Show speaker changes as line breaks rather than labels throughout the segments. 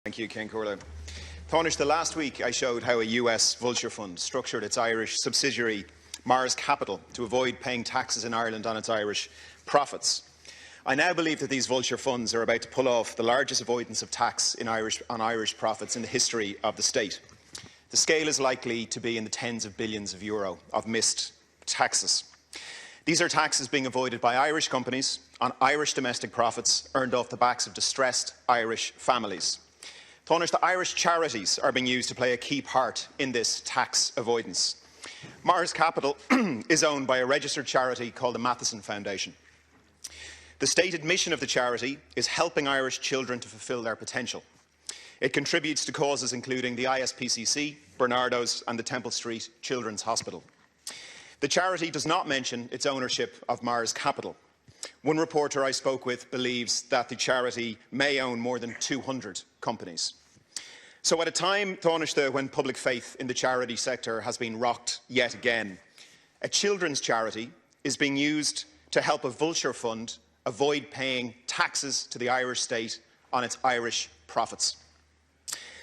Thank you, Ken Corley. Tánaiste, last week I showed how a US vulture fund structured its Irish subsidiary Mars Capital to avoid paying taxes in Ireland on its Irish profits. I now believe that these vulture funds are about to pull off the largest avoidance of tax on Irish profits in the history of the state. The scale is likely to be in the tens of billions of euro of missed taxes. These are taxes being avoided by Irish companies on Irish domestic profits earned off the backs of distressed Irish families. Tánaiste, the Irish charities are being used to play a key part in this tax avoidance. Mars Capital is owned by a registered charity called the Matheson Foundation. The stated mission of the charity is helping Irish children to fulfil their potential. It contributes to causes including the ISPCC, Barnardos and the Temple Street Children's Hospital. The charity does not mention its ownership of Mars Capital. One reporter I spoke with believes that the charity may own more than 200 companies. So at a time, Tánaiste, when public faith in the charity sector has been rocked yet again, a children's charity is being used to help a vulture fund avoid paying taxes to the Irish state on its Irish profits.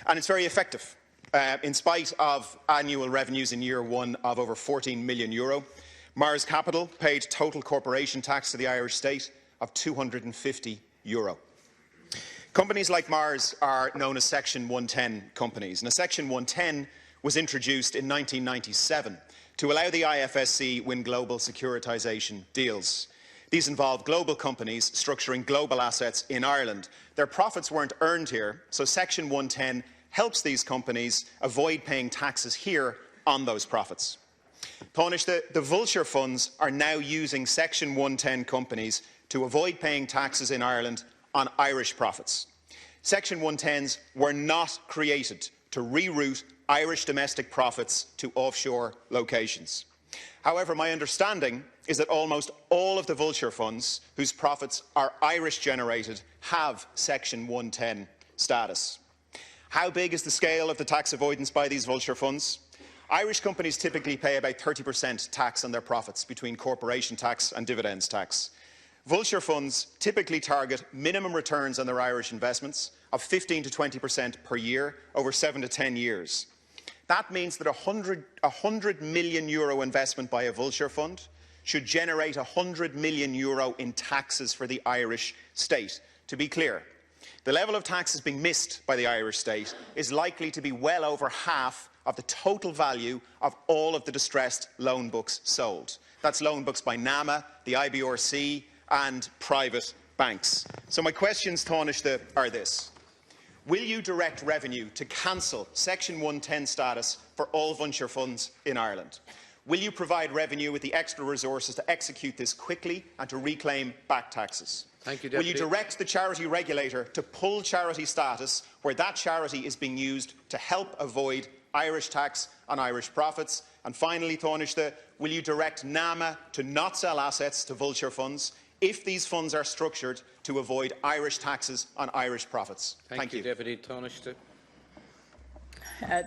And it's very effective. In spite of annual revenues in year one of over €14 million, Mars Capital paid total corporation tax to the Irish state of €250. Companies like Mars are known as Section 110 companies, and a Section 110 was introduced in 1997 to allow the IFSC win global securitisation deals. These involve global companies structuring global assets in Ireland. Their profits weren't earned here, so Section 110 helps these companies avoid paying taxes here on those profits. Tánaiste, the vulture funds are now using Section 110 companies to avoid paying taxes in Ireland on Irish profits. Section 110s were not created to reroute Irish domestic profits to offshore locations. However, my understanding is that almost all of the vulture funds whose profits are Irish-generated have Section 110 status. How big is the scale of the tax avoidance by these vulture funds? Irish companies typically pay about 30% tax on their profits between corporation tax and dividends tax. Vulture funds typically target minimum returns on their Irish investments of 15 to 20% per year over 7 to 10 years. That means that a €100 million investment by a vulture fund should generate €100 million in taxes for the Irish state. To be clear, the level of taxes being missed by the Irish state is likely to be well over half of the total value of all of the distressed loan books sold. That's loan books by NAMA, the IBRC and private banks. So my questions, Tánaiste, are this. Will you direct revenue to cancel Section 110 status for all vulture funds in Ireland? Will you provide revenue with the extra resources to execute this quickly and to reclaim back taxes?
Thank you, Deputy.
Will you direct the charity regulator to pull charity status where that charity is being used to help avoid Irish tax on Irish profits? And finally, Tánaiste, will you direct NAMA to not sell assets to vulture funds if these funds are structured to avoid Irish taxes on Irish profits?
Thank you, Deputy. Tánaiste.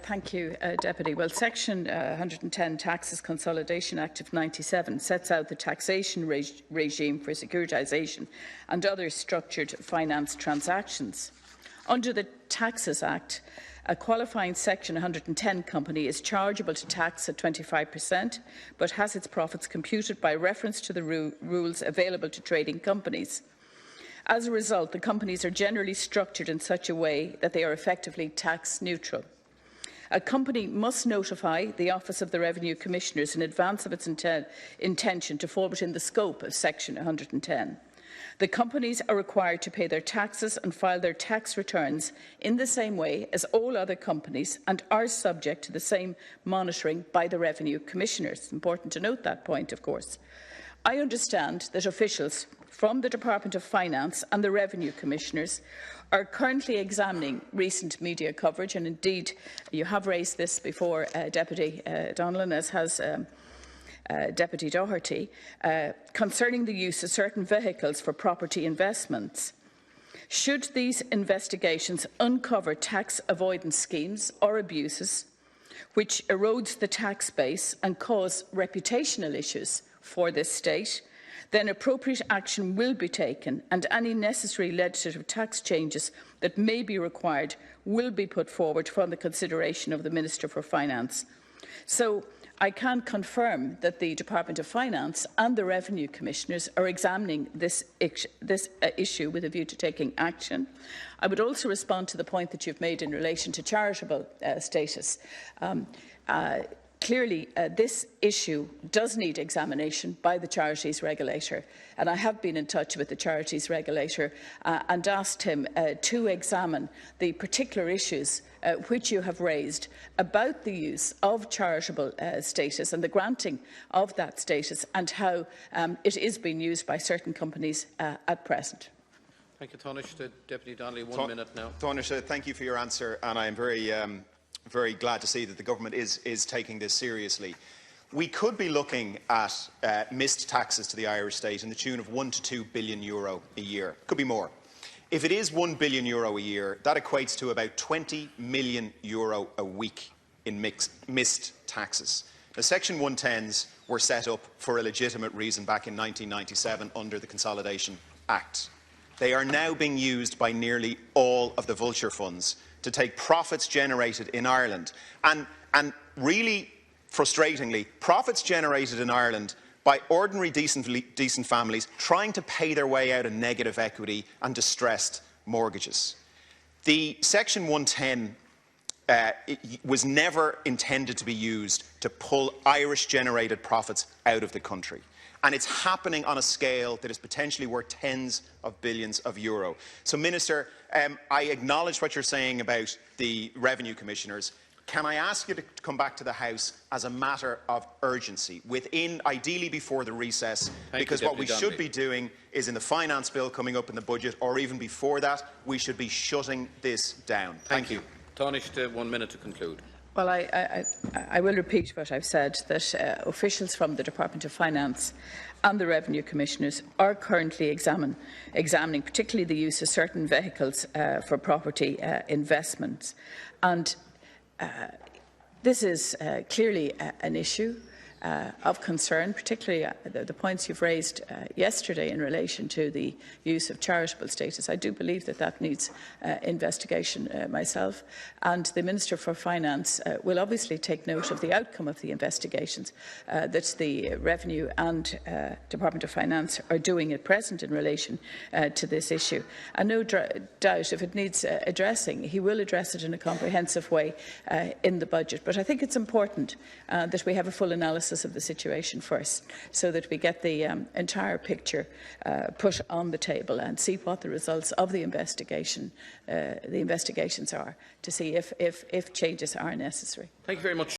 Thank you, Deputy. Well, Section 110 Taxes Consolidation Act of 97 sets out the taxation regime for securitisation and other structured finance transactions. Under the Taxes Act, a qualifying Section 110 company is chargeable to tax at 25%, but has its profits computed by reference to the rules available to trading companies. As a result, the companies are generally structured in such a way that they are effectively tax neutral. A company must notify the Office of the Revenue Commissioners in advance of its intention to fall within the scope of Section 110. The companies are required to pay their taxes and file their tax returns in the same way as all other companies and are subject to the same monitoring by the Revenue Commissioners. It's important to note that point, of course. I understand that officials from the Department of Finance and the Revenue Commissioners are currently examining recent media coverage, and indeed you have raised this before Deputy Donnellan, as has Deputy Doherty, concerning the use of certain vehicles for property investments. Should these investigations uncover tax avoidance schemes or abuses which erodes the tax base and cause reputational issues for this state, then appropriate action will be taken and any necessary legislative tax changes that may be required will be put forward for the consideration of the Minister for Finance. So I can confirm that the Department of Finance and the Revenue Commissioners are examining this issue with a view to taking action. I would also respond to the point that you've made in relation to charitable status. Clearly, this issue does need examination by the charities regulator, and I have been in touch with the charities regulator and asked him to examine the particular issues which you have raised about the use of charitable status and the granting of that status and how it is being used by certain companies at present.
Thank you, Taoiseach. Deputy Donnelly, 1 minute now.
Taoiseach, thank you for your answer, and I am very glad to see that the government is taking this seriously. We could be looking at missed taxes to the Irish state in the tune of €1 to €2 billion a year. Could be more. If it is €1 billion a year, that equates to about €20 million a week in missed taxes. Now, Section 110s were set up for a legitimate reason back in 1997 under the Consolidation Act. They are now being used by nearly all of the vulture funds to take profits generated in Ireland. And really frustratingly, profits generated in Ireland by ordinary decent families trying to pay their way out of negative equity and distressed mortgages. The Section 110 was never intended to be used to pull Irish-generated profits out of the country. And it's happening on a scale that is potentially worth tens of billions of euro. So, Minister, I acknowledge what you're saying about the Revenue Commissioners. Can I ask you to come back to the House as a matter of urgency, ideally before the recess, because what we should be doing is in the finance bill coming up in the budget, or even before that, we should be shutting this down. Thank you.
Taoiseach, 1 minute to conclude.
Well, I will repeat what I've said, that officials from the Department of Finance and the Revenue Commissioners are currently examining particularly the use of certain vehicles for property investments. And this is clearly an issue of concern, particularly the points you've raised yesterday in relation to the use of charitable status. I do believe that that needs investigation myself, and the Minister for Finance will obviously take note of the outcome of the investigations that the Revenue and Department of Finance are doing at present in relation to this issue. And no doubt, if it needs addressing, he will address it in a comprehensive way in the budget. But I think it's important that we have a full analysis of the situation first, so that we get the entire picture put on the table and see what the results of the investigations are, to see if changes are necessary.
Thank you very much.